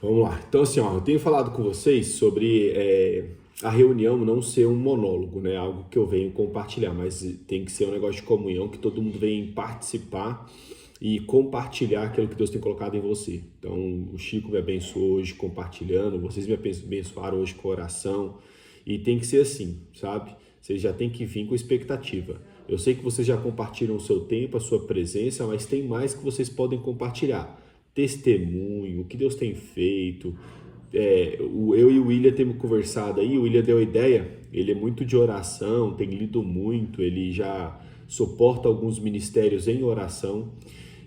Vamos lá. Então, assim, ó, eu tenho falado com vocês sobre a reunião não ser um monólogo, né? Algo que eu venho compartilhar, mas tem que ser um negócio de comunhão, que todo mundo vem participar e compartilhar aquilo que Deus tem colocado em você. Então, o Chico me abençoou hoje compartilhando, vocês me abençoaram hoje com oração, e tem que ser assim, sabe? Vocês já tem que vir com expectativa. Eu sei que vocês já compartilham o seu tempo, a sua presença, mas tem mais que vocês podem compartilhar. Testemunho, o que Deus tem feito. Eu e o William temos conversado aí, o William deu a ideia, ele é muito de oração, tem lido muito, ele já suporta alguns ministérios em oração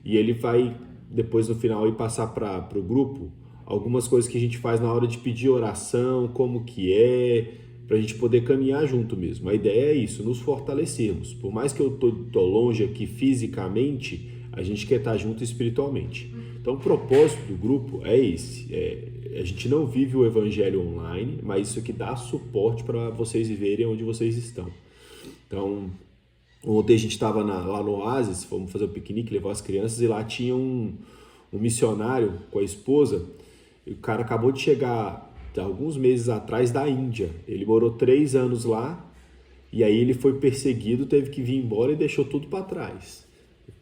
e ele vai depois no final aí passar para o grupo algumas coisas que a gente faz na hora de pedir oração, como que é, para a gente poder caminhar junto mesmo. A ideia é isso, nos fortalecermos. Por mais que eu tô longe aqui fisicamente, a gente quer estar junto espiritualmente. Então, o propósito do grupo é esse. A gente não vive o evangelho online, mas isso aqui dá suporte para vocês viverem onde vocês estão. Então, ontem a gente estava lá no Oasis, fomos fazer um piquenique, levou as crianças e lá tinha um missionário com a esposa. E o cara acabou de chegar alguns meses atrás da Índia. Ele morou 3 anos lá e aí ele foi perseguido, teve que vir embora e deixou tudo para trás.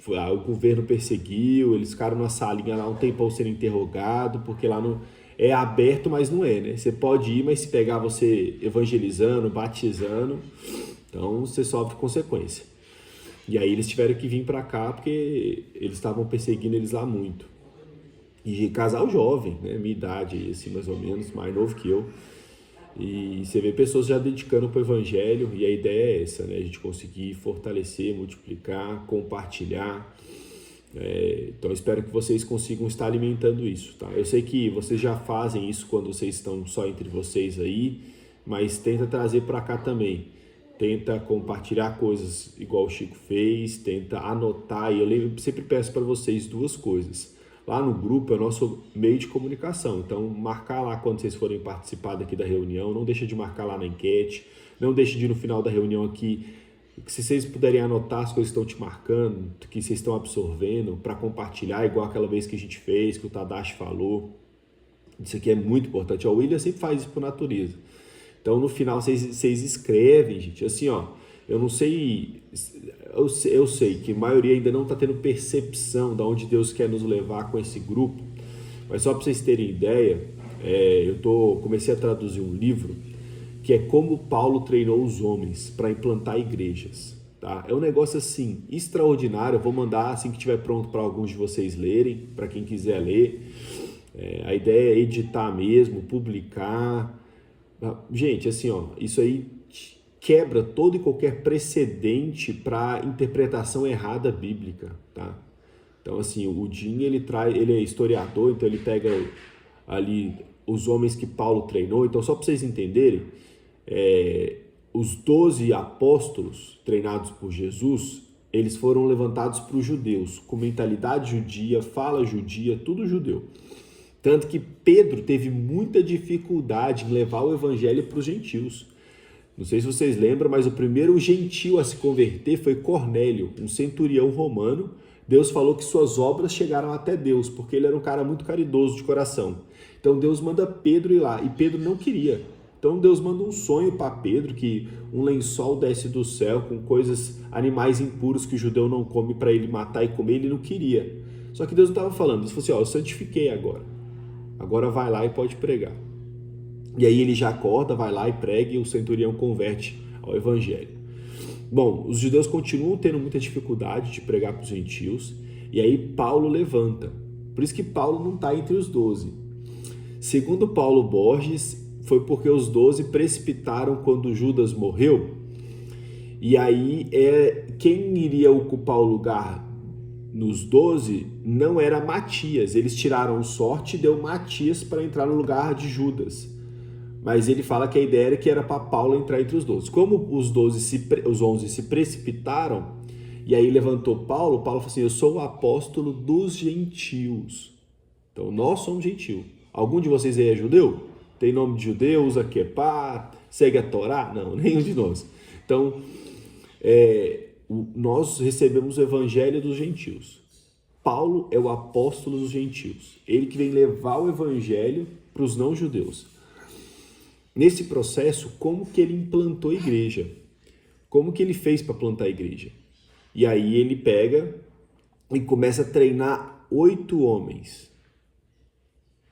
O governo perseguiu, eles ficaram numa salinha lá um tempão sendo interrogado, porque lá não é aberto, mas não é, né? Você pode ir, mas se pegar você evangelizando, batizando, então você sofre consequência. E aí eles tiveram que vir para cá porque eles estavam perseguindo eles lá muito. E casal jovem, né? Minha idade, assim, mais ou menos, mais novo que eu. E você vê pessoas já dedicando para o evangelho, e a ideia é essa, né? A gente conseguir fortalecer, multiplicar, compartilhar. Então, eu espero que vocês consigam estar alimentando isso, tá? Eu sei que vocês já fazem isso quando vocês estão só entre vocês aí, mas tenta trazer para cá também. Tenta compartilhar coisas igual o Chico fez, tenta anotar. E eu sempre peço para vocês duas coisas. Lá no grupo é o nosso meio de comunicação, então marcar lá quando vocês forem participar daqui da reunião, não deixa de marcar lá na enquete, não deixa de ir no final da reunião aqui, se vocês puderem anotar as coisas que estão te marcando, que vocês estão absorvendo, para compartilhar, igual aquela vez que a gente fez, que o Tadashi falou. Isso aqui é muito importante. O William sempre faz isso por natureza. Então, no final, vocês escrevem, gente. Assim, ó, eu não sei, eu sei que a maioria ainda não está tendo percepção de onde Deus quer nos levar com esse grupo, mas só para vocês terem ideia, comecei a traduzir um livro que é Como Paulo Treinou os Homens para Implantar Igrejas. Tá? É um negócio assim, extraordinário. Eu vou mandar assim que estiver pronto para alguns de vocês lerem, para quem quiser ler. A ideia é editar mesmo, publicar. Gente, assim, ó, isso aí quebra todo e qualquer precedente para interpretação errada bíblica, tá? Então, assim, o Jim, ele é historiador, então ele pega ali os homens que Paulo treinou. Então, só para vocês entenderem, os 12 apóstolos treinados por Jesus, eles foram levantados para os judeus, com mentalidade judia, fala judia, tudo judeu. Tanto que Pedro teve muita dificuldade em levar o evangelho para os gentios. Não sei se vocês lembram, mas o primeiro gentio a se converter foi Cornélio, um centurião romano. Deus falou que suas obras chegaram até Deus, porque ele era um cara muito caridoso de coração. Então Deus manda Pedro ir lá, e Pedro não queria. Então Deus manda um sonho para Pedro, que um lençol desce do céu com coisas, animais impuros que o judeu não come para ele matar e comer, ele não queria. Só que Deus não estava falando, Deus falou assim, ó, eu santifiquei agora vai lá e pode pregar. E aí ele já acorda, vai lá e prega e o centurião converte ao evangelho. Bom, os judeus continuam tendo muita dificuldade de pregar para os gentios, e aí Paulo levanta. Por isso que Paulo não está entre os 12. Segundo Paulo Borges, foi porque os 12 precipitaram quando Judas morreu, e aí quem iria ocupar o lugar nos 12 não era Matias. Eles tiraram sorte e deu Matias para entrar no lugar de Judas. Mas ele fala que a ideia era que era para Paulo entrar entre os 12. Como os 11 se precipitaram, e aí levantou Paulo falou assim, eu sou o apóstolo dos gentios. Então nós somos gentios. Algum de vocês aí é judeu? Tem nome de judeu, usa quepá, segue a Torá? Não, nenhum de nós. Então, nós recebemos o evangelho dos gentios. Paulo é o apóstolo dos gentios. Ele que vem levar o evangelho para os não-judeus. Nesse processo, como que ele implantou a igreja? Como que ele fez para plantar a igreja? E aí ele pega e começa a treinar 8 homens.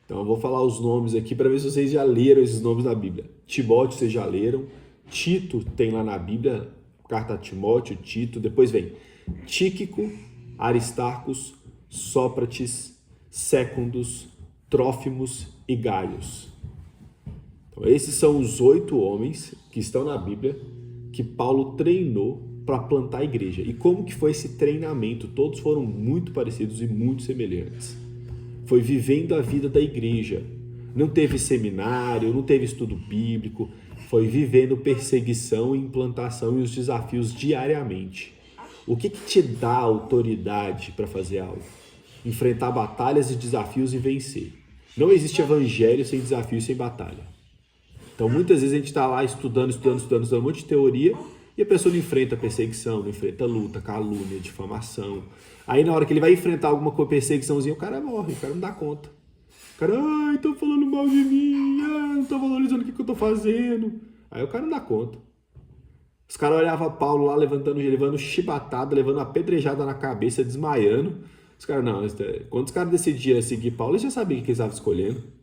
Então eu vou falar os nomes aqui para ver se vocês já leram esses nomes na Bíblia. Timóteo vocês já leram. Tito tem lá na Bíblia, carta a Timóteo, Tito. Depois vem Tíquico, Aristarcos, Sócrates, Sécundos, Trófimos e Gaius. Então, esses são os 8 homens que estão na Bíblia que Paulo treinou para plantar a igreja. E como que foi esse treinamento? Todos foram muito parecidos e muito semelhantes. Foi vivendo a vida da igreja. Não teve seminário, não teve estudo bíblico, foi vivendo perseguição e implantação e os desafios diariamente. O que te dá autoridade para fazer algo? Enfrentar batalhas e desafios e vencer. Não existe evangelho sem desafio e sem batalha. Então, muitas vezes a gente está lá estudando um monte de teoria e a pessoa não enfrenta perseguição, não enfrenta luta, calúnia, difamação. Aí, na hora que ele vai enfrentar alguma perseguiçãozinha, o cara morre, o cara não dá conta. O cara, estão falando mal de mim, não estão valorizando o que eu estou fazendo. Aí o cara não dá conta. Os caras olhavam Paulo lá, levando chibatada, levando uma pedrejada na cabeça, desmaiando. Os caras, não, quando os caras decidiam seguir Paulo, eles já sabiam o que eles estavam escolhendo.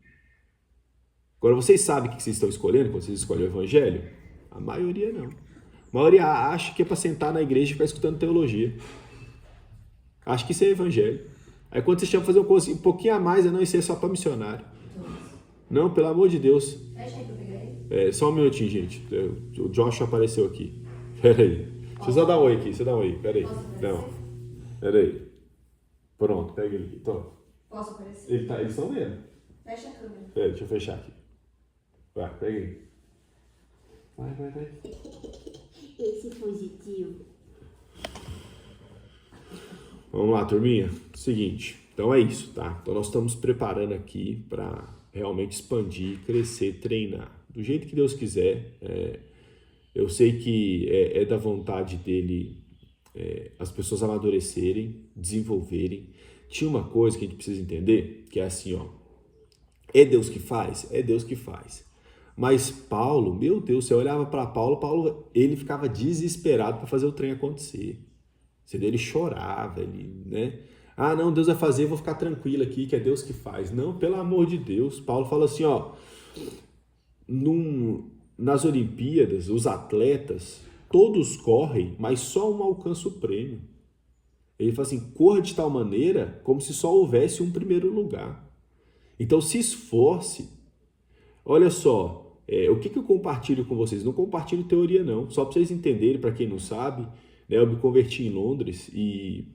Agora, vocês sabem o que vocês estão escolhendo quando vocês escolhem o evangelho? A maioria não. A maioria acha que é para sentar na igreja e ficar escutando teologia. Acha que isso é evangelho. Aí quando vocês chamam para fazer um pouquinho a mais, não, isso é só para missionário. Não, pelo amor de Deus. Só um minutinho, gente. O Joshua apareceu aqui. Pera aí. Deixa eu só dar um oi aqui. Você dá um oi. Pera aí. Não. Pera aí. Pronto, pega ele aqui. Toma. Posso aparecer? Eles estão vendo. Fecha a câmera. Deixa eu fechar aqui. Vai, pega aí. Vai. Esse positivo. Vamos lá, turminha. Seguinte. Então é isso, tá? Então nós estamos preparando aqui para realmente expandir, crescer, treinar. Do jeito que Deus quiser. Eu sei que é da vontade dele as pessoas amadurecerem, desenvolverem. Tinha uma coisa que a gente precisa entender, que é assim, ó. É Deus que faz? É Deus que faz. Mas Paulo, meu Deus, você olhava para Paulo, ele ficava desesperado para fazer o trem acontecer. Ele chorava, né? Não, Deus vai fazer, eu vou ficar tranquilo aqui, que é Deus que faz. Não, pelo amor de Deus. Paulo fala assim, ó, nas Olimpíadas, os atletas, todos correm, mas só um alcança o prêmio. Ele fala assim, corra de tal maneira como se só houvesse um primeiro lugar. Então se esforce. Olha só, o que eu compartilho com vocês? Não compartilho teoria não, só para vocês entenderem, para quem não sabe, né, eu me converti em Londres e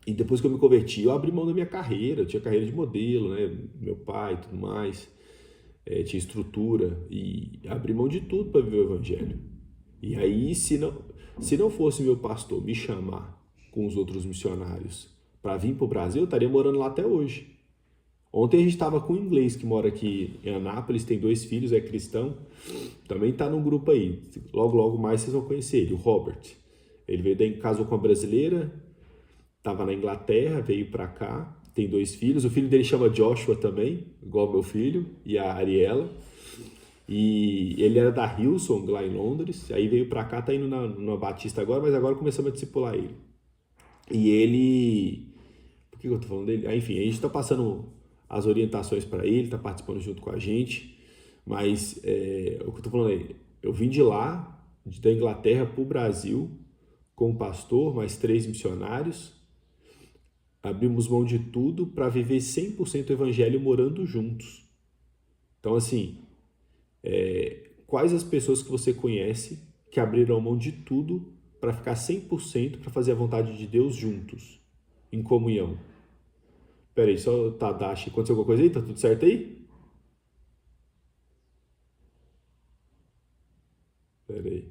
depois que eu me converti, eu abri mão da minha carreira, eu tinha carreira de modelo, né, meu pai e tudo mais, tinha estrutura e abri mão de tudo para viver o evangelho. E aí, se não fosse meu pastor me chamar com os outros missionários para vir para o Brasil, eu estaria morando lá até hoje. Ontem a gente estava com um inglês que mora aqui em Anápolis, tem 2 filhos, é cristão, também está num grupo aí, logo mais vocês vão conhecer ele, o Robert. Ele casou com uma brasileira, estava na Inglaterra, veio para cá, tem 2 filhos, o filho dele chama Joshua também, igual meu filho, e a Ariela, e ele era da Hillsong, lá em Londres, aí veio para cá, tá indo na Batista agora, mas agora começamos a discipular ele. E ele... Por que eu tô falando dele? Enfim, a gente está passando as orientações para ele, está participando junto com a gente, mas o que eu tô falando aí, eu vim de lá, da Inglaterra para o Brasil, com um pastor, mais 3 missionários, abrimos mão de tudo para viver 100% o evangelho morando juntos. Então, assim, quais as pessoas que você conhece que abriram mão de tudo para ficar 100% para fazer a vontade de Deus juntos, em comunhão? Peraí, só Tadashi, aconteceu alguma coisa aí? Tá tudo certo aí? Peraí.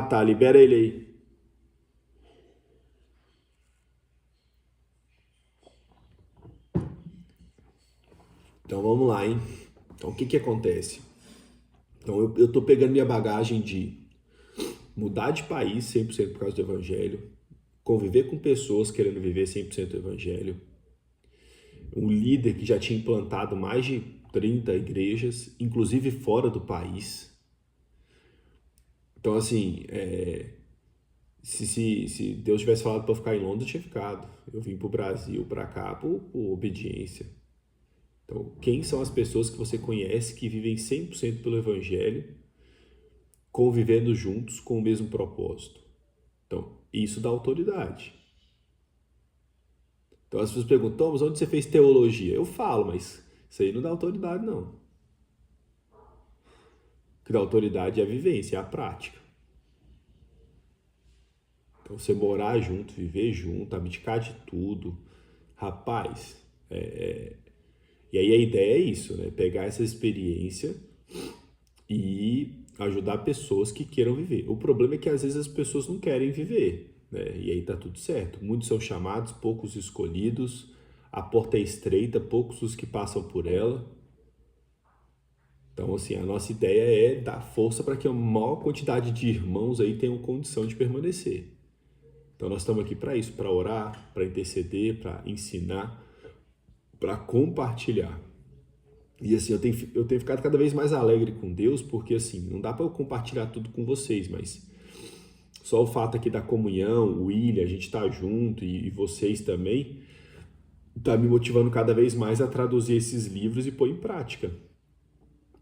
Tá, libera ele aí. Então vamos lá, hein? Então o que acontece? Então eu tô pegando minha bagagem de mudar de país 100% por causa do evangelho, conviver com pessoas querendo viver 100% do evangelho, um líder que já tinha implantado mais de 30 igrejas, inclusive fora do país. Então, assim, se Deus tivesse falado para eu ficar em Londres, eu tinha ficado. Eu vim para o Brasil, para cá, por obediência. Então, quem são as pessoas que você conhece que vivem 100% pelo evangelho, convivendo juntos com o mesmo propósito? Então, isso dá autoridade. Então, as pessoas perguntam, mas onde você fez teologia? Eu falo, mas isso aí não dá autoridade, não. O que dá autoridade é a vivência, é a prática. Então, você morar junto, viver junto, abdicar de tudo. Rapaz, E aí a ideia é isso, né? Pegar essa experiência e ajudar pessoas que queiram viver. O problema é que às vezes as pessoas não querem viver, né? E aí tá tudo certo. Muitos são chamados, poucos escolhidos. A porta é estreita, poucos os que passam por ela. Então, assim, a nossa ideia é dar força para que a maior quantidade de irmãos aí tenham condição de permanecer. Então, nós estamos aqui para isso, para orar, para interceder, para ensinar, para compartilhar. E assim, eu tenho ficado cada vez mais alegre com Deus, porque assim, não dá para eu compartilhar tudo com vocês, mas só o fato aqui da comunhão, o William, a gente está junto e vocês também, está me motivando cada vez mais a traduzir esses livros e pôr em prática.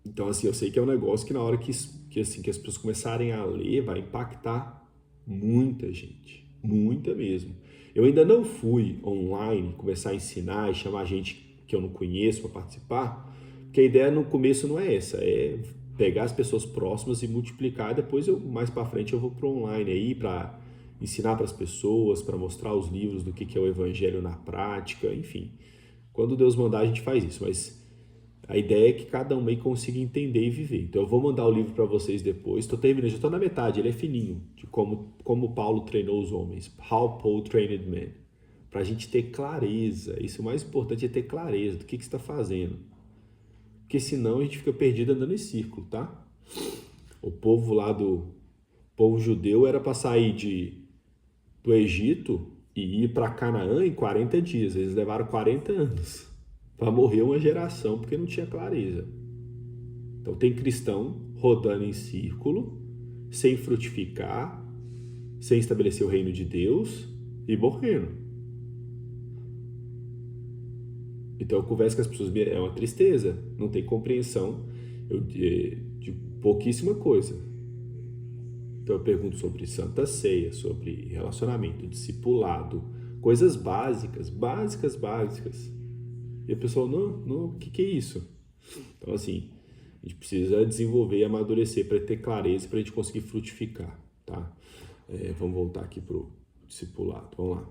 Então assim, eu sei que é um negócio que na hora que as pessoas começarem a ler, vai impactar muita gente, muita mesmo. Eu ainda não fui online começar a ensinar e chamar gente que eu não conheço para participar, porque a ideia no começo não é essa, é pegar as pessoas próximas e multiplicar. Depois, mais para frente, eu vou para online aí para ensinar para as pessoas, para mostrar os livros do que é o evangelho na prática, enfim. Quando Deus mandar, a gente faz isso, mas a ideia é que cada um aí consiga entender e viver. Então, eu vou mandar o livro para vocês depois. Estou terminando, já estou na metade, ele é fininho, de como Paulo treinou os homens. How Paul Trained Men. Para a gente ter clareza. Isso, o mais importante é ter clareza do que você está fazendo. Porque senão a gente fica perdido andando em círculo, tá? O povo lá povo judeu era para sair do Egito e ir para Canaã em 40 dias. Eles levaram 40 anos para morrer uma geração porque não tinha clareza. Então tem cristão rodando em círculo, sem frutificar, sem estabelecer o reino de Deus e morrendo. Então eu converso com as pessoas, é uma tristeza, não tem compreensão de pouquíssima coisa. Então eu pergunto sobre Santa Ceia, sobre relacionamento, discipulado, coisas básicas. E a pessoa, não, o que é isso? Então assim, a gente precisa desenvolver e amadurecer para ter clareza, para a gente conseguir frutificar, tá? Vamos voltar aqui para o discipulado, vamos lá.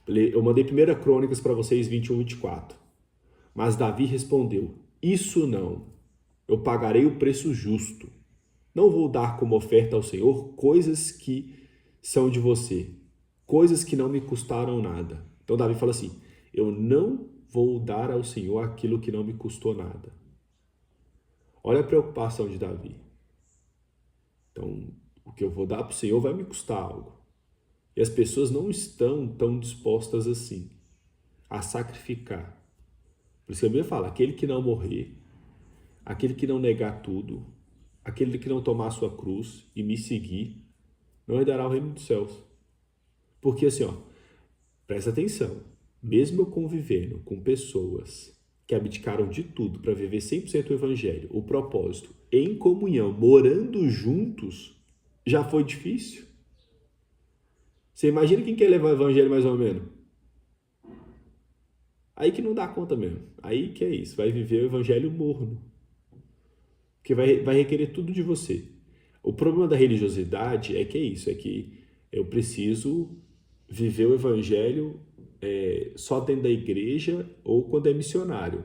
Eu mandei 1 Crônicas para vocês, 21, 24. Mas Davi respondeu, isso não, eu pagarei o preço justo. Não vou dar como oferta ao Senhor coisas que são de você, coisas que não me custaram nada. Então Davi fala assim, eu não vou dar ao Senhor aquilo que não me custou nada. Olha a preocupação de Davi. Então, o que eu vou dar para o Senhor vai me custar algo. E as pessoas não estão tão dispostas assim a sacrificar. Por isso que a Bíblia fala, aquele que não morrer, aquele que não negar tudo, aquele que não tomar a sua cruz e me seguir, não herdará o reino dos céus. Porque assim, presta atenção, mesmo eu convivendo com pessoas que abdicaram de tudo para viver 100% o evangelho, o propósito, em comunhão, morando juntos, já foi difícil. Você imagina quem quer levar o evangelho mais ou menos? Aí que não dá conta mesmo. Aí que é isso, vai viver o evangelho morno. Porque vai requerer tudo de você. O problema da religiosidade é que é isso, é que eu preciso viver o evangelho só dentro da igreja ou quando é missionário.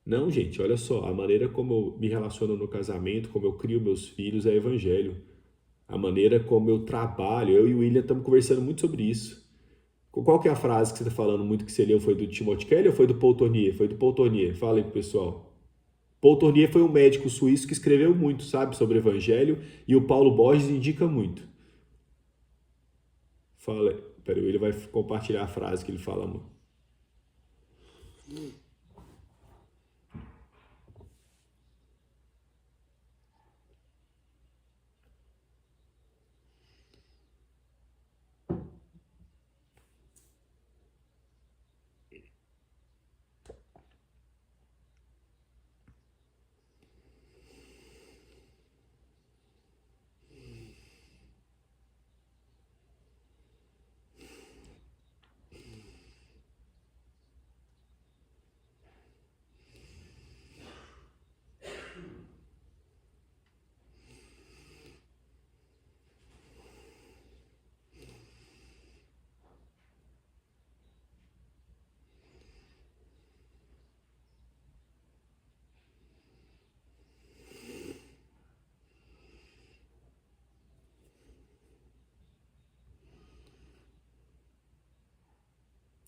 Não, gente, olha só, a maneira como eu me relaciono no casamento, como eu crio meus filhos é evangelho. A maneira como eu trabalho, eu e o William estamos conversando muito sobre isso. Qual que é a frase que você está falando muito que você leu? Foi do Timothy Keller ou foi do Paul Tournier? Foi do Paul Tournier, fala aí pro pessoal. Paul Tournier foi um médico suíço que escreveu muito, sabe, sobre o evangelho, e o Paulo Borges indica muito. Fala, peraí, ele vai compartilhar a frase que ele fala, amor.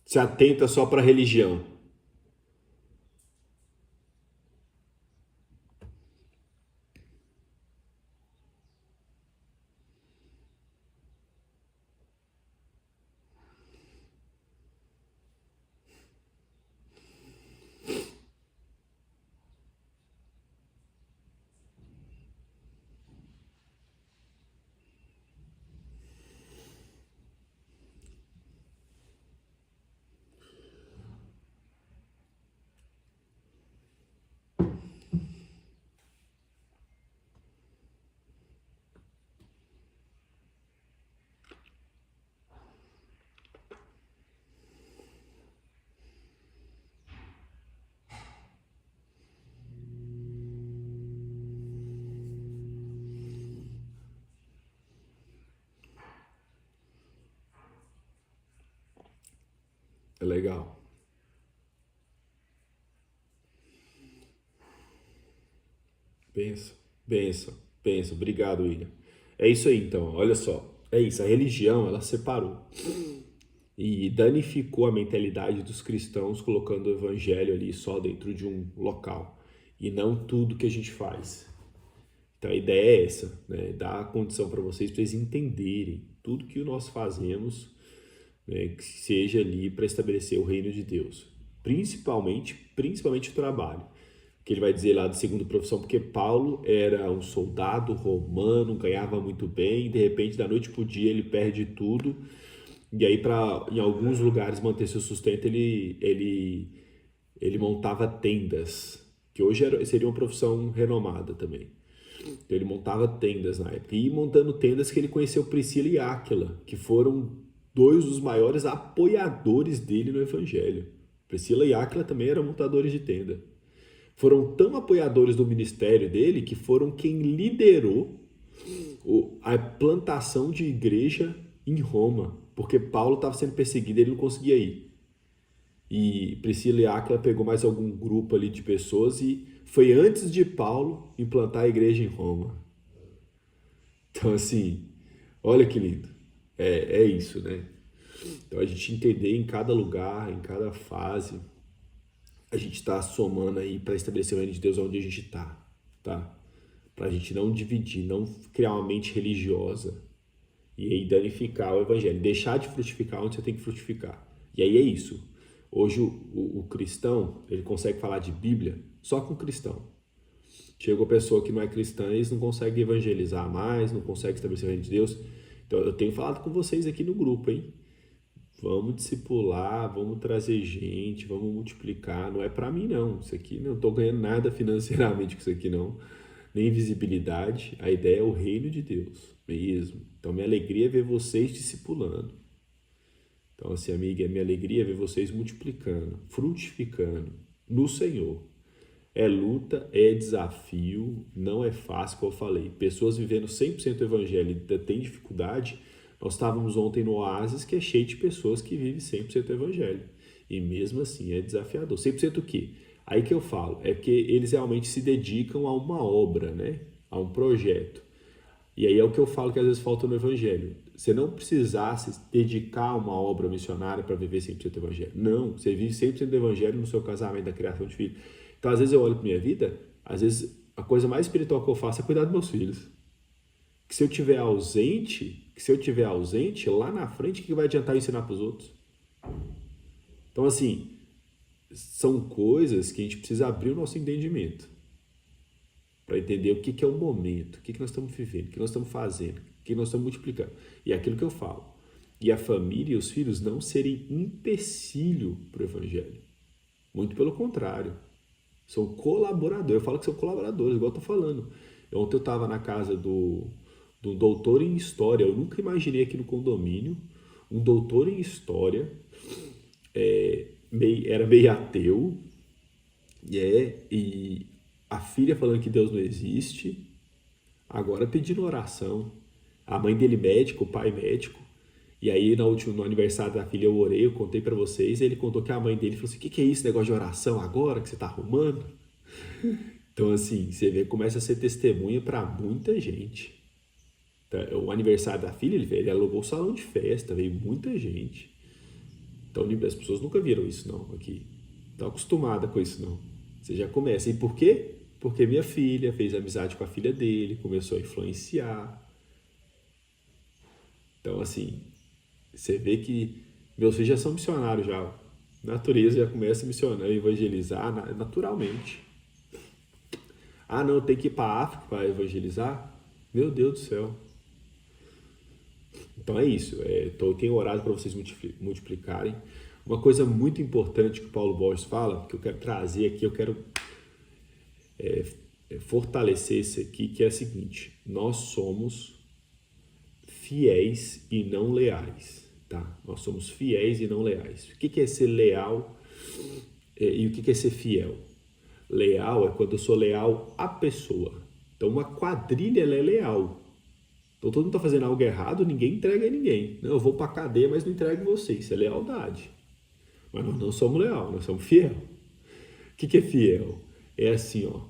Se atenta só para a religião. É legal. Pensa, pensa, pensa. Obrigado, William. É isso aí, então. Olha só. É isso. A religião, ela separou e danificou a mentalidade dos cristãos, colocando o evangelho ali só dentro de um local e não tudo que a gente faz. Então a ideia é essa, né? Dar a condição para vocês entenderem tudo que nós fazemos, né? Que seja ali para estabelecer o reino de Deus, principalmente o trabalho. Que ele vai dizer lá de segunda profissão, porque Paulo era um soldado romano, ganhava muito bem, de repente da noite para o dia ele perde tudo, e aí para em alguns lugares manter seu sustento ele montava tendas, que hoje seria uma profissão renomada também. Então ele montava tendas na época, e montando tendas que ele conheceu Priscila e Áquila, que foram dois dos maiores apoiadores dele no evangelho. Priscila e Áquila também eram montadores de tenda. Foram tão apoiadores do ministério dele que foram quem liderou a plantação de igreja em Roma, porque Paulo estava sendo perseguido e ele não conseguia ir. E Priscila e Áquila pegou mais algum grupo ali de pessoas e foi antes de Paulo implantar a igreja em Roma. Então, assim, olha que lindo. É isso, né? Então, a gente entender em cada lugar, em cada fase, a gente está somando aí para estabelecer o reino de Deus onde a gente está, tá? Para a gente não dividir, não criar uma mente religiosa e aí danificar o evangelho, deixar de frutificar onde você tem que frutificar. E aí é isso. Hoje o cristão, ele consegue falar de Bíblia só com cristão. Chega uma pessoa que não é cristã, eles não conseguem evangelizar mais, não conseguem estabelecer o reino de Deus. Então eu tenho falado com vocês aqui no grupo, hein? Vamos discipular, vamos trazer gente, vamos multiplicar. Não é para mim, não. Isso aqui não estou ganhando nada financeiramente com isso aqui, não. Nem visibilidade. A ideia é o reino de Deus mesmo. Então, minha alegria é ver vocês discipulando. Então, assim, amiga, minha alegria é ver vocês multiplicando, frutificando no Senhor. É luta, é desafio, não é fácil, como eu falei. Pessoas vivendo 100% evangelho ainda tem dificuldade. Nós estávamos ontem no Oasis, que é cheio de pessoas que vivem 100% evangelho. E mesmo assim é desafiador. 100% o quê? Aí que eu falo, é que eles realmente se dedicam a uma obra, né? A um projeto. E aí é o que eu falo que às vezes falta no evangelho. Você não precisar se dedicar a uma obra missionária para viver 100% evangelho. Não, você vive 100% do evangelho no seu casamento, da criação de filhos. Então às vezes eu olho para minha vida, Às vezes, a coisa mais espiritual que eu faço é cuidar dos meus filhos. Que se eu tiver ausente, lá na frente, o que vai adiantar eu ensinar para os outros? Então, assim, são coisas que a gente precisa abrir o nosso entendimento para entender o que é o momento, o que nós estamos vivendo, o que nós estamos fazendo, o que nós estamos multiplicando. E é aquilo que eu falo. E a família e os filhos não serem empecilho para o evangelho. Muito pelo contrário. São colaboradores. Eu falo que são colaboradores, igual eu estou falando. Ontem eu estava na casa do doutor em História. Eu nunca imaginei aqui no condomínio um doutor em História, era meio ateu, e a filha falando que Deus não existe, agora pedindo oração. A mãe dele médico, o pai médico. E aí no aniversário da filha eu orei, eu contei pra vocês, e ele contou que a mãe dele falou assim, o que é isso, negócio de oração agora, que você tá arrumando? Então assim, você vê, começa a ser testemunha pra muita gente. O aniversário da filha, ele alugou o salão de festa, veio muita gente. Então as pessoas nunca viram isso não, aqui. Estão acostumadas com isso não. Você já começa. E por quê? Porque minha filha fez amizade com a filha dele, começou a influenciar. Então assim, você vê que meus filhos já são missionários já. A natureza já começa a missionar, evangelizar naturalmente. Ah, não, tem que ir para a África para evangelizar? Meu Deus do céu. Então é isso. Eu tenho orado para vocês multiplicarem. Uma coisa muito importante que o Paulo Borges fala, que eu quero trazer aqui, eu quero fortalecer isso aqui, que é a seguinte: nós somos fiéis e não leais. Tá? Nós somos fiéis e não leais. O que é ser leal e o que é ser fiel? Leal é quando eu sou leal à pessoa. Então uma quadrilha ela é leal. Então todo mundo está fazendo algo errado, ninguém entrega a ninguém. Não, eu vou para a cadeia, mas não entrego vocês. Isso é lealdade. Mas nós não somos leal, nós somos fiel. O que é fiel? É assim, ó.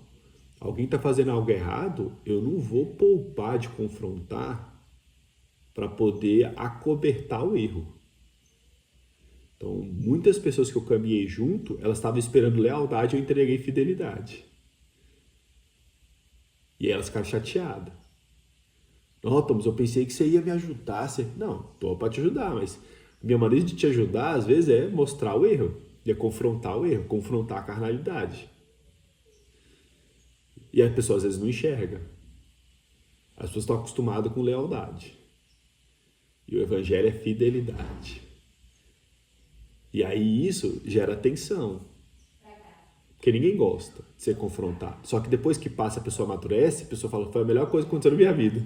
Alguém está fazendo algo errado, eu não vou poupar de confrontar para poder acobertar o erro. Então, muitas pessoas que eu caminhei junto, elas estavam esperando lealdade, eu entreguei fidelidade. E aí elas ficaram chateadas. Não, Thomas, eu pensei que você ia me ajudar. Não, estou para te ajudar, mas minha maneira de te ajudar, às vezes, é mostrar o erro, é confrontar o erro, confrontar a carnalidade. E a pessoa, às vezes, não enxerga. As pessoas estão acostumadas com lealdade. E o evangelho é fidelidade. E aí isso gera tensão. Porque ninguém gosta de ser confrontado. Só que depois que passa, a pessoa amadurece, a pessoa fala, foi a melhor coisa que aconteceu na minha vida.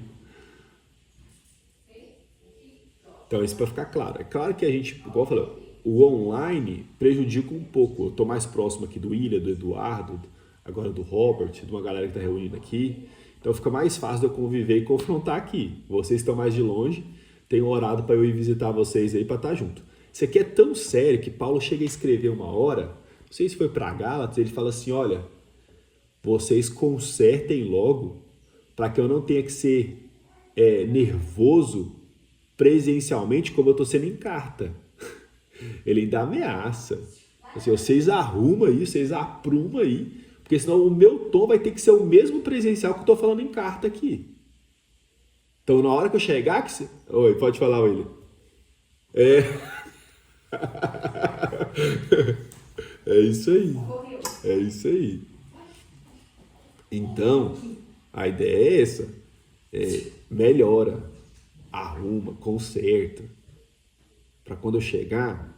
Então isso para ficar claro. É claro que a gente, igual eu falei, o online prejudica um pouco. Eu estou mais próximo aqui do William, do Eduardo, agora do Robert, de uma galera que está reunindo aqui. Então fica mais fácil de eu conviver e confrontar aqui. Vocês estão mais de longe. Tenho orado para eu ir visitar vocês aí para estar junto. Isso aqui é tão sério que Paulo chega a escrever uma hora, não sei se foi para Gálatas, ele fala assim, olha, vocês consertem logo para que eu não tenha que ser nervoso presencialmente como eu estou sendo em carta. Ele ainda ameaça. Assim, vocês arrumam aí, vocês aprumam aí, porque senão o meu tom vai ter que ser o mesmo presencial que eu estou falando em carta aqui. Então, na hora que eu chegar... Oi, pode falar, William. É isso aí. É isso aí. Então, a ideia é essa. Melhora, arruma, conserta. Para quando eu chegar,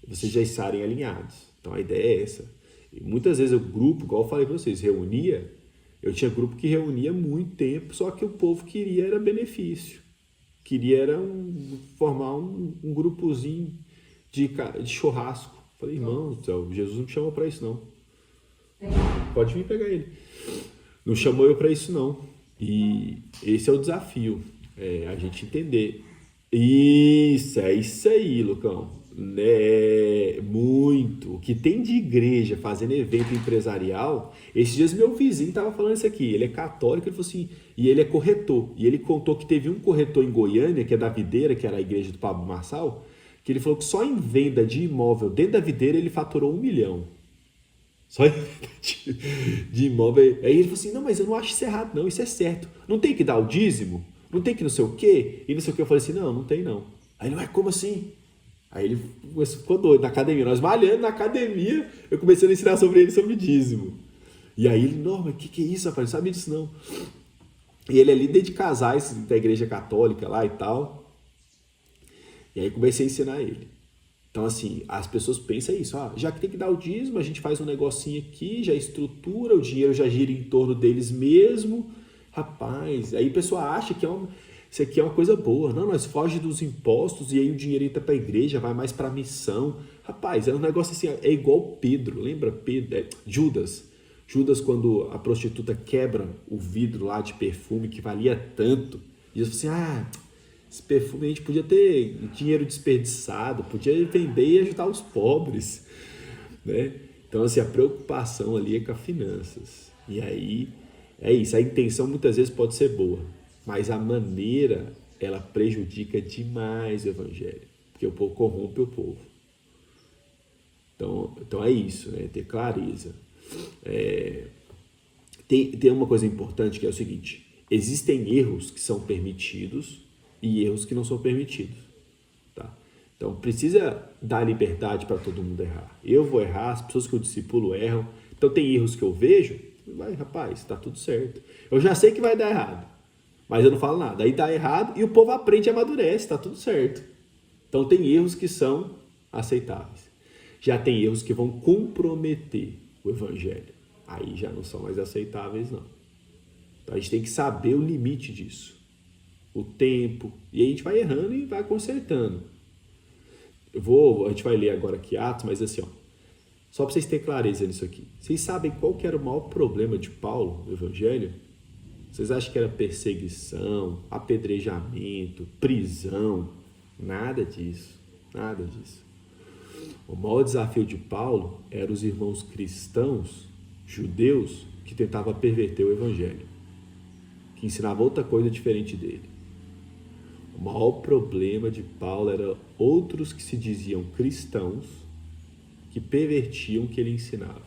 vocês já estarem alinhados. Então, a ideia é essa. E muitas vezes o grupo, igual eu falei para vocês, reunia... Eu tinha grupo que reunia muito tempo, só que o povo queria era benefício. Queria era formar um grupozinho de churrasco. Falei, irmão, Jesus não me chamou para isso não. Pode vir pegar ele. Não chamou eu para isso não. E esse é o desafio, a gente entender. Isso, é isso aí, Lucão. Muito. O que tem de igreja fazendo evento empresarial, esses dias meu vizinho estava falando isso aqui, ele é católico, ele falou assim, e ele é corretor, e ele contou que teve um corretor em Goiânia, que é da Videira, que era a igreja do Pablo Marçal, que ele falou que só em venda de imóvel dentro da Videira ele faturou 1 milhão. Só de imóvel. Aí ele falou assim, não, mas eu não acho isso errado, não, isso é certo. Não tem que dar o dízimo? Não tem que não sei o quê? E não sei o quê. Eu falei assim, não tem não. Aí ele, ué, como assim? Aí ele ficou doido na academia. Nós malhando na academia, eu comecei a ensinar sobre ele sobre dízimo. E aí ele, não, mas que é isso, rapaz? Não sabia disso não. E ele é líder de casais da igreja católica lá e tal. E aí comecei a ensinar ele. Então, assim, as pessoas pensam isso, já que tem que dar o dízimo, a gente faz um negocinho aqui, já estrutura, o dinheiro já gira em torno deles mesmo. Rapaz, aí a pessoa acha que isso aqui é uma coisa boa. Não, nós foge dos impostos e aí o dinheiro entra para a igreja, vai mais para a missão. Rapaz, é um negócio assim, é igual Pedro, lembra Pedro? Judas. Judas, quando a prostituta quebra o vidro lá de perfume que valia tanto, e diz assim, esse perfume a gente podia ter dinheiro desperdiçado, podia vender e ajudar os pobres, né? Então, assim, a preocupação ali é com as finanças. E aí, é isso. A intenção muitas vezes pode ser boa, mas a maneira, ela prejudica demais o evangelho, porque o povo corrompe o povo. Então é isso, né? Ter clareza. Tem uma coisa importante que é o seguinte, existem erros que são permitidos e erros que não são permitidos, tá? Então precisa dar liberdade para todo mundo errar. Eu vou errar, as pessoas que eu discipulo erram. Então tem erros que eu vejo, rapaz, tá tudo certo. Eu já sei que vai dar errado, mas eu não falo nada. Aí dá errado e o povo aprende e amadurece, tá tudo certo. Então tem erros que são aceitáveis. Já tem erros que vão comprometer o evangelho. Aí já não são mais aceitáveis, não. Então a gente tem que saber o limite disso. O tempo, e aí a gente vai errando e vai consertando. A gente vai ler agora aqui Atos, mas assim, só para vocês terem clareza nisso aqui. Vocês sabem qual que era o maior problema de Paulo no Evangelho? Vocês acham que era perseguição, apedrejamento, prisão? Nada disso, nada disso. O maior desafio de Paulo era os irmãos cristãos, judeus, que tentavam perverter o Evangelho, que ensinava outra coisa diferente dele. O maior problema de Paulo era outros que se diziam cristãos que pervertiam o que ele ensinava.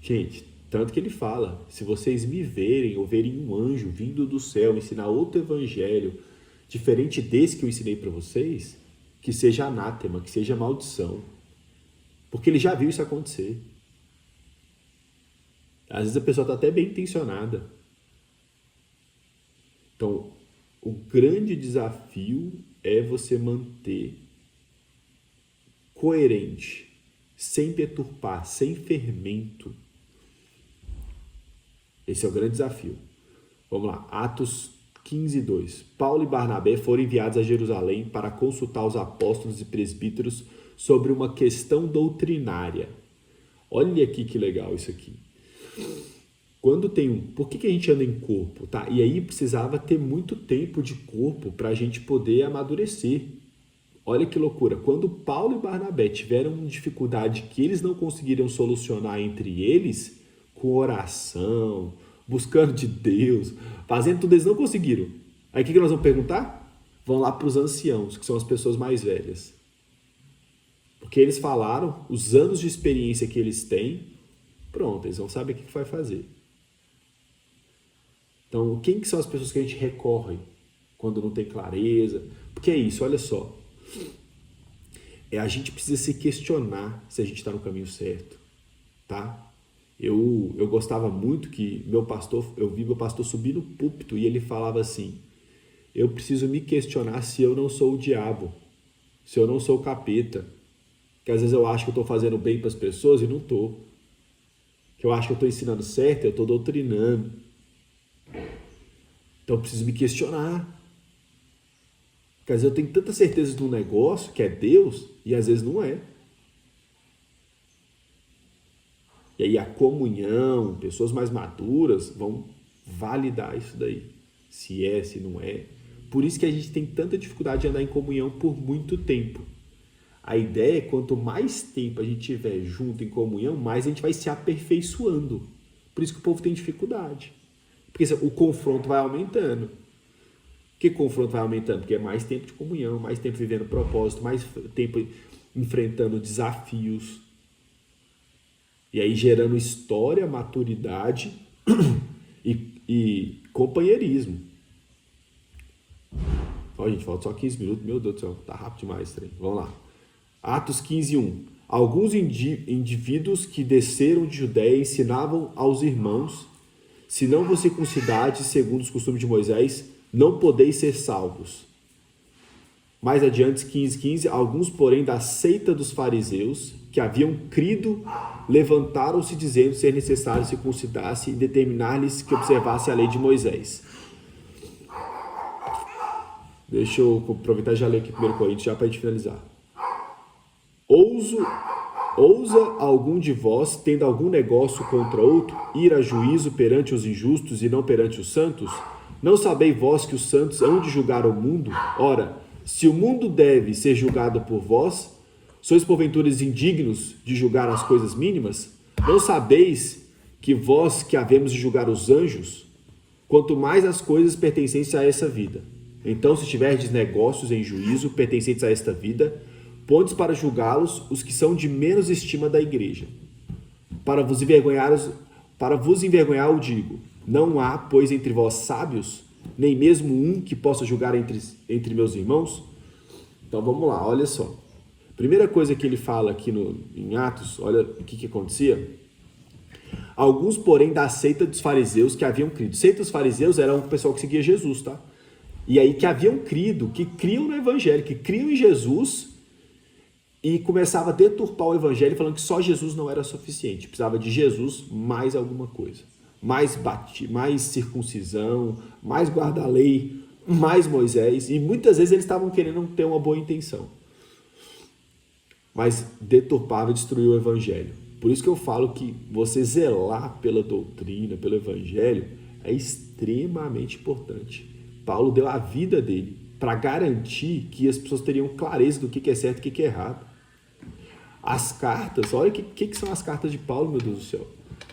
Gente, tanto que ele fala, se vocês me verem ou verem um anjo vindo do céu ensinar outro evangelho diferente desse que eu ensinei para vocês, que seja anátema, que seja maldição. Porque ele já viu isso acontecer. Às vezes a pessoa está até bem intencionada. Então, o grande desafio é você manter coerente, sem perturbar, sem fermento. Esse é o grande desafio. Vamos lá, Atos 15:2. Paulo e Barnabé foram enviados a Jerusalém para consultar os apóstolos e presbíteros sobre uma questão doutrinária. Olha aqui que legal isso aqui. Quando tem por que a gente anda em corpo, tá? E aí precisava ter muito tempo de corpo para a gente poder amadurecer. Olha que loucura. Quando Paulo e Barnabé tiveram dificuldade que eles não conseguiram solucionar entre eles, com oração, buscando de Deus, fazendo tudo, eles não conseguiram. Aí o que nós vamos perguntar? Vão lá para os anciãos, que são as pessoas mais velhas. Porque eles falaram, os anos de experiência que eles têm, pronto, eles vão saber o que vai fazer. Então, quem que são as pessoas que a gente recorre quando não tem clareza? Porque é isso, olha só. A gente precisa se questionar se a gente está no caminho certo, tá? Eu gostava muito que eu vi meu pastor subir no púlpito e ele falava assim, eu preciso me questionar se eu não sou o diabo, se eu não sou o capeta, que às vezes eu acho que eu estou fazendo bem para as pessoas e não estou, que eu acho que eu estou ensinando certo e eu estou doutrinando. Então eu preciso me questionar. Porque às vezes eu tenho tanta certeza de um negócio que é Deus e às vezes não é. E aí a comunhão, pessoas mais maduras vão validar isso daí. Se é, se não é. Por isso que a gente tem tanta dificuldade de andar em comunhão por muito tempo. A ideia é que quanto mais tempo a gente tiver junto em comunhão, mais a gente vai se aperfeiçoando. Por isso que o povo tem dificuldade. Porque o confronto vai aumentando. Por que o confronto vai aumentando? Porque é mais tempo de comunhão, mais tempo vivendo propósito, mais tempo enfrentando desafios. E aí gerando história, maturidade e companheirismo. Ó, gente, falta só 15 minutos. Meu Deus do céu, tá rápido demais esse trem. Vamos lá. Atos 15:1. Alguns indivíduos que desceram de Judéia ensinavam aos irmãos: se não vos circuncidades segundo os costumes de Moisés, não podeis ser salvos. Mais adiante, 15:15, alguns, porém, da seita dos fariseus, que haviam crido, levantaram-se dizendo ser necessário circuncidar-se e determinar-lhes que observasse a lei de Moisés. Deixa eu aproveitar e já ler aqui 1 Coríntios, já para a gente finalizar. Ousa algum de vós, tendo algum negócio contra outro, ir a juízo perante os injustos e não perante os santos? Não sabeis vós que os santos hão de julgar o mundo? Ora, se o mundo deve ser julgado por vós, sois porventura indignos de julgar as coisas mínimas? Não sabeis que vós que havemos de julgar os anjos, quanto mais as coisas pertencentes a essa vida? Então, se tiverdes negócios em juízo pertencentes a esta vida, pondes para julgá-los os que são de menos estima da igreja. Para vos envergonhar, eu digo, não há, pois, entre vós sábios, nem mesmo um que possa julgar entre meus irmãos? Então vamos lá, olha só. Primeira coisa que ele fala aqui em Atos, olha o que acontecia. Alguns, porém, da seita dos fariseus que haviam crido. Seita dos fariseus era um pessoal que seguia Jesus, tá? E aí que haviam crido, que criam no evangelho, que criam em Jesus e começava a deturpar o evangelho falando que só Jesus não era suficiente. Precisava de Jesus mais alguma coisa. Mais circuncisão, mais guarda-lei, mais Moisés. E muitas vezes eles estavam querendo ter uma boa intenção. Mas deturpava e destruiu o evangelho. Por isso que eu falo que você zelar pela doutrina, pelo evangelho, é extremamente importante. Paulo deu a vida dele para garantir que as pessoas teriam clareza do que é certo e o que é errado. As cartas, olha o que são as cartas de Paulo, meu Deus do céu.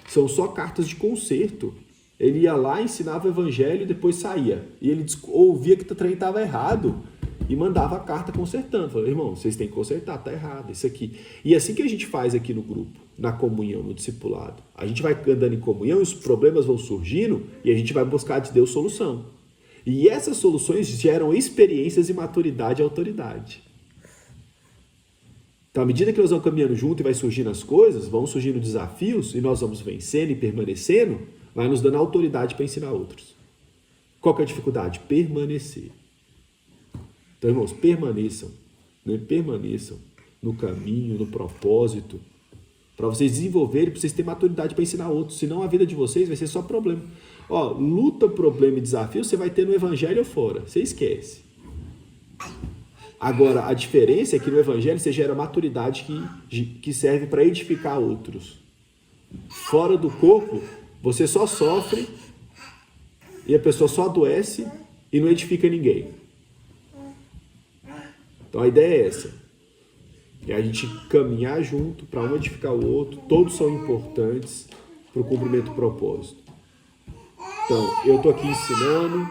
São só cartas de conserto. Ele ia lá, ensinava o evangelho e depois saía. E ele ouvia que o trem estava errado e mandava a carta consertando. Falava, irmão, vocês têm que consertar, tá errado isso aqui. E assim que a gente faz aqui no grupo, na comunhão, no discipulado. A gente vai andando em comunhão e os problemas vão surgindo e a gente vai buscar de Deus solução. E essas soluções geram experiências e maturidade e autoridade. Então, à medida que nós vamos caminhando junto e vai surgindo as coisas, vão surgindo desafios e nós vamos vencendo e permanecendo, vai nos dando autoridade para ensinar outros. Qual que é a dificuldade? Permanecer. Então, irmãos, permaneçam, né? Permaneçam no caminho, no propósito, para vocês desenvolverem, para vocês terem maturidade para ensinar outros. Senão a vida de vocês vai ser só problema. Ó, luta, problema e desafio você vai ter no evangelho ou fora. Você esquece. Agora, a diferença é que no evangelho você gera maturidade que serve para edificar outros. Fora do corpo, você só sofre e a pessoa só adoece e não edifica ninguém. Então a ideia é essa. É a gente caminhar junto para um edificar o outro. Todos são importantes para o cumprimento do propósito. Então, eu estou aqui ensinando,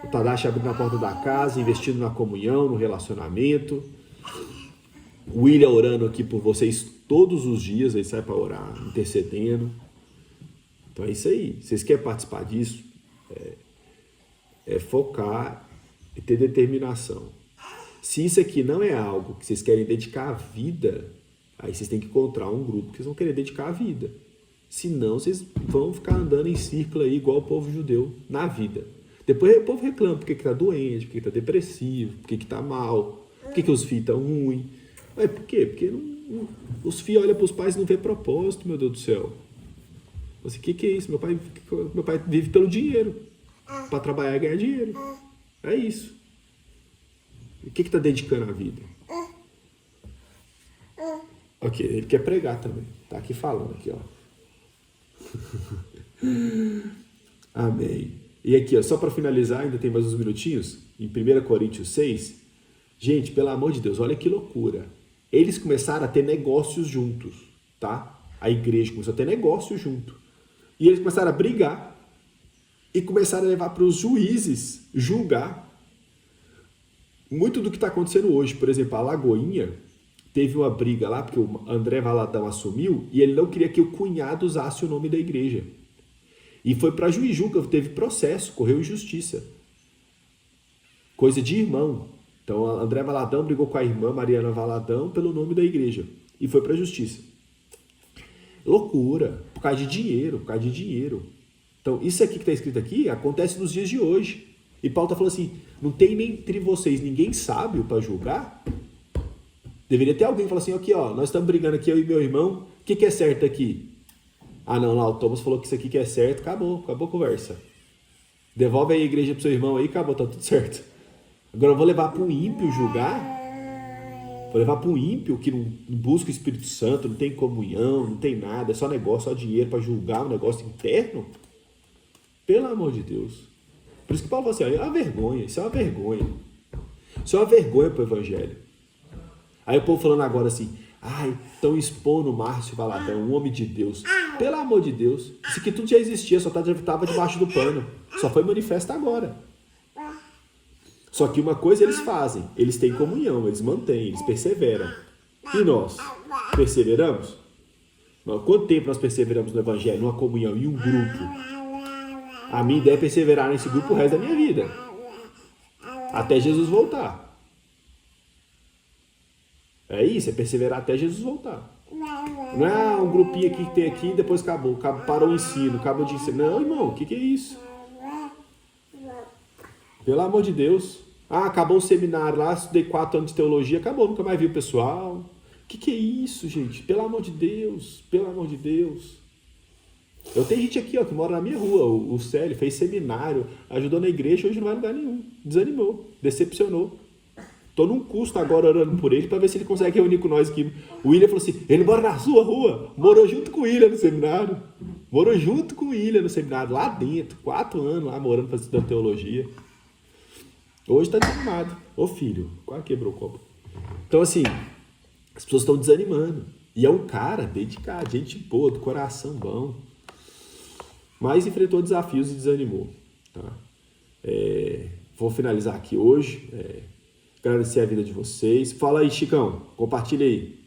o Tadashi abrindo a porta da casa, investindo na comunhão, no relacionamento. O William orando aqui por vocês todos os dias, ele sai para orar, intercedendo. Então é isso aí. Vocês querem participar disso? É focar e ter determinação. Se isso aqui não é algo que vocês querem dedicar a vida, aí vocês têm que encontrar um grupo que vocês vão querer dedicar a vida. Senão vocês vão ficar andando em círculo aí, igual o povo judeu, na vida. Depois o povo reclama porque que tá doente, porque que tá depressivo, porque que tá mal, porque que os filhos estão ruins. Mas por quê? Porque os filhos olham para os pais e não vê propósito, meu Deus do céu. Assim, o que é isso? Meu pai vive pelo dinheiro, para trabalhar e ganhar dinheiro. É isso. O que está dedicando a vida? Ok, ele quer pregar também. Tá aqui falando, aqui, ó. Amém. E aqui, ó, só para finalizar, ainda tem mais uns minutinhos, em 1 Coríntios 6, gente, pelo amor de Deus, olha que loucura. Eles começaram a ter negócios juntos, tá? A igreja começou a ter negócios junto. E eles começaram a brigar e começaram a levar para os juízes julgar muito do que está acontecendo hoje. Por exemplo, a Lagoinha teve uma briga lá, porque o André Valadão assumiu e ele não queria que o cunhado usasse o nome da igreja. E foi para Juijuca, teve processo, correu em justiça. Coisa de irmão. Então, André Valadão brigou com a irmã Mariana Valadão pelo nome da igreja. E foi para a justiça. Loucura. Por causa de dinheiro, por causa de dinheiro. Então, isso aqui que está escrito aqui acontece nos dias de hoje. E Paulo está falando assim, não tem nem entre vocês ninguém sábio para julgar? Deveria ter alguém que fala assim, aqui ó, nós estamos brigando aqui, eu e meu irmão, o que é certo aqui? Ah não, o Thomas falou que isso aqui que é certo, acabou a conversa. Devolve aí a igreja pro seu irmão aí, acabou, tá tudo certo. Agora eu vou levar para um ímpio julgar? Vou levar para um ímpio que não busca o Espírito Santo, não tem comunhão, não tem nada, é só negócio, só dinheiro para julgar um negócio interno? Pelo amor de Deus. Por isso que Paulo fala assim, é uma vergonha, isso é uma vergonha. Isso é uma vergonha pro evangelho. Aí o povo falando agora assim, ai, estão expondo o Márcio Valadão, um homem de Deus. Pelo amor de Deus, isso aqui tudo já existia, só estava debaixo do pano. Só foi manifesto agora. Só que uma coisa eles fazem, eles têm comunhão, eles mantêm, eles perseveram. E nós, perseveramos? Quanto tempo nós perseveramos no evangelho, numa comunhão, em um grupo? A minha ideia é perseverar nesse grupo o resto da minha vida. Até Jesus voltar. É isso, é perseverar até Jesus voltar. Não é um grupinho aqui que tem aqui e depois acabou. Parou o ensino, acabou de ensinar. Não, irmão, o que é isso? Pelo amor de Deus. Ah, acabou o seminário lá, estudei 4 anos de teologia, acabou, nunca mais vi o pessoal. O que é isso, gente? Pelo amor de Deus, pelo amor de Deus. Eu tenho gente aqui ó, que mora na minha rua, o Célio, fez seminário, ajudou na igreja, hoje não vai em lugar nenhum. Desanimou, decepcionou. Tô num curso agora orando por ele para ver se ele consegue reunir com nós aqui. O William falou assim, ele mora na sua rua, morou junto com o William no seminário. Morou junto com o William no seminário, lá dentro, 4 anos lá morando, estudando teologia. Hoje tá desanimado. Ô filho, quase quebrou o copo. Então assim, as pessoas estão desanimando. E é um cara dedicado, gente boa, do coração bom. Mas enfrentou desafios e desanimou. Tá? Vou finalizar aqui hoje. Agradecer a vida de vocês. Fala aí, Chicão. Compartilha aí.